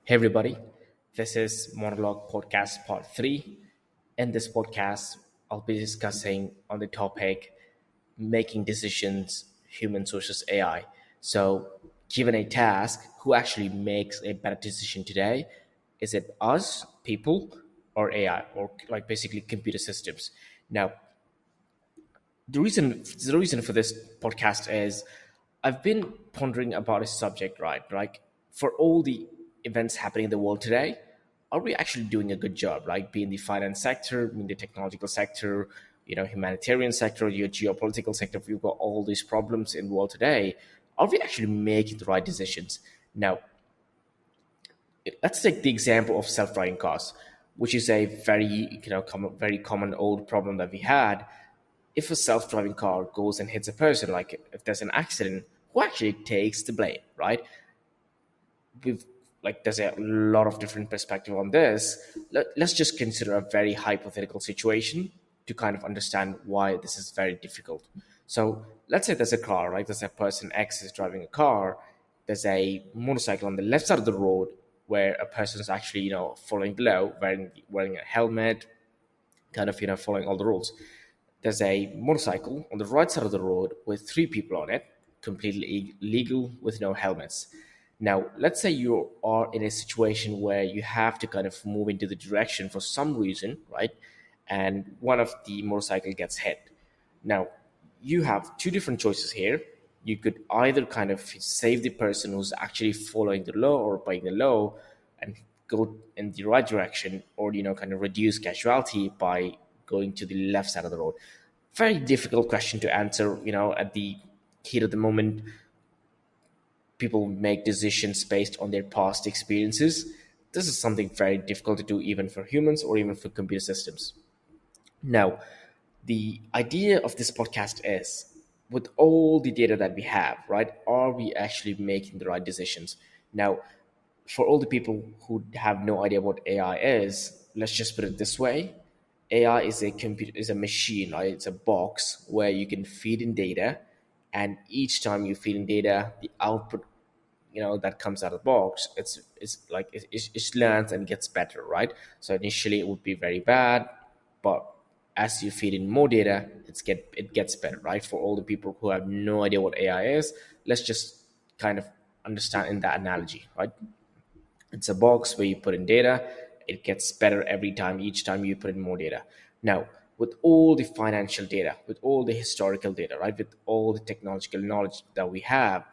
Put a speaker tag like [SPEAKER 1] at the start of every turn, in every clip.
[SPEAKER 1] Hey, everybody. This is Monologue Podcast Part 3. In this podcast, I'll be discussing on the topic making decisions, humans versus AI. So, given a task, who actually makes a better decision today? Is it us, people, or AI, or like basically computer systems? Now, the reason for this podcast is I've been pondering about a subject, right? Like for all the events happening in the world today, are we actually doing a good job? Like be in the finance sector, in the technological sector, humanitarian sector, your geopolitical sector. If you've got all these problems in the world today, are we actually making the right decisions? Now, let's take the example of self-driving cars, which is a very common old problem that we had. If a self-driving car goes and hits a person, like if there's an accident, who actually takes the blame, right? We've like there's a lot of different perspective on this. Let's just consider a very hypothetical situation to kind of understand why this is very difficult. So let's say there's a car, right? There's a person X is driving a car. There's a motorcycle on the left side of the road where a person is actually, following the law, wearing a helmet, kind of, following all the rules. There's a motorcycle on the right side of the road with three people on it, completely illegal with no helmets. Now, let's say you are in a situation where you have to kind of move into the direction for some reason, right? And one of the motorcycle gets hit. Now, you have two different choices here. You could either kind of save the person who's actually following the law or obeying the law and go in the right direction, or kind of reduce casualty by going to the left side of the road. Very difficult question to answer. At the heat of the moment, people make decisions based on their past experiences. This is something very difficult to do, even for humans or even for computer systems. Now, the idea of this podcast is, with all the data that we have, right, are we actually making the right decisions? Now, for all the people who have no idea what AI is, let's just put it this way. AI is a machine, right? It's a box where you can feed in data, and each time you feed in data, the output, that comes out of the box, it learns and gets better, right? So initially it would be very bad, but as you feed in more data, it gets better, right? For all the people who have no idea what AI is, let's just kind of understand in that analogy, right? It's a box where you put in data, it gets better every time, each time you put in more data. Now, with all the financial data, with all the historical data, right, with all the technological knowledge that we have,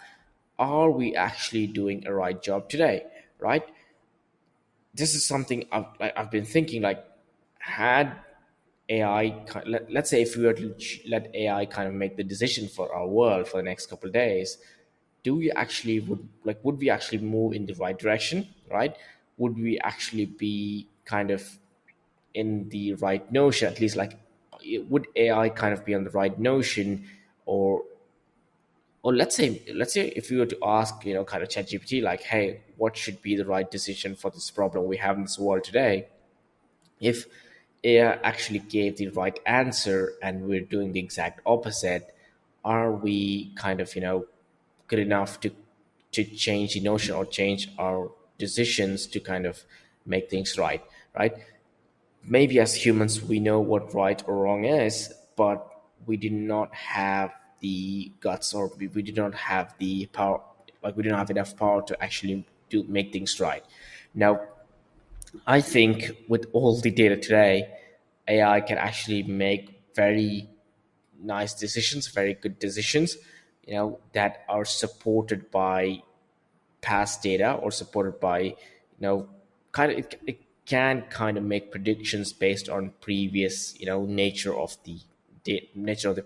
[SPEAKER 1] are we actually doing a right job today, right? This is something I've been thinking, like, had AI, let's say if we were to let AI kind of make the decision for our world for the next couple of days, do we actually would we actually move in the right direction, right? Would we actually be kind of in the right notion, at least, like, would AI kind of be on the right notion? Or let's say if we were to ask, kind of ChatGPT, like, hey, what should be the right decision for this problem we have in this world today? If AI actually gave the right answer and we're doing the exact opposite, are we kind of, good enough to change the notion or change our decisions to kind of make things right, right? Maybe as humans we know what right or wrong is, but we do not have the guts, or we do not have the power, like we do not have enough power to actually do make things right. Now, I think with all the data today, AI can actually make very nice decisions, very good decisions, that are supported by past data or supported by, it can kind of make predictions based on previous, nature of the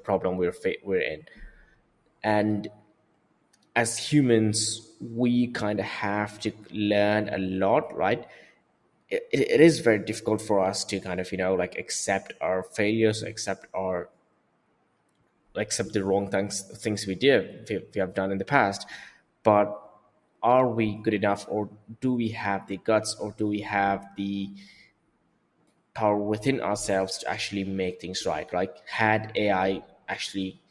[SPEAKER 1] problem we're in. And as humans, we kind of have to learn a lot, right? It is very difficult for us to kind of, like, accept our failures, accept the wrong things we have done in the past. But are we good enough, or do we have the guts, or do we have the power within ourselves to actually make things right? Like, had AI actually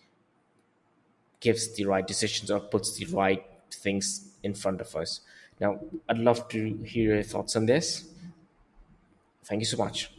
[SPEAKER 1] gives the right decisions or puts the right things in front of us. Now, I'd love to hear your thoughts on this. Thank you so much.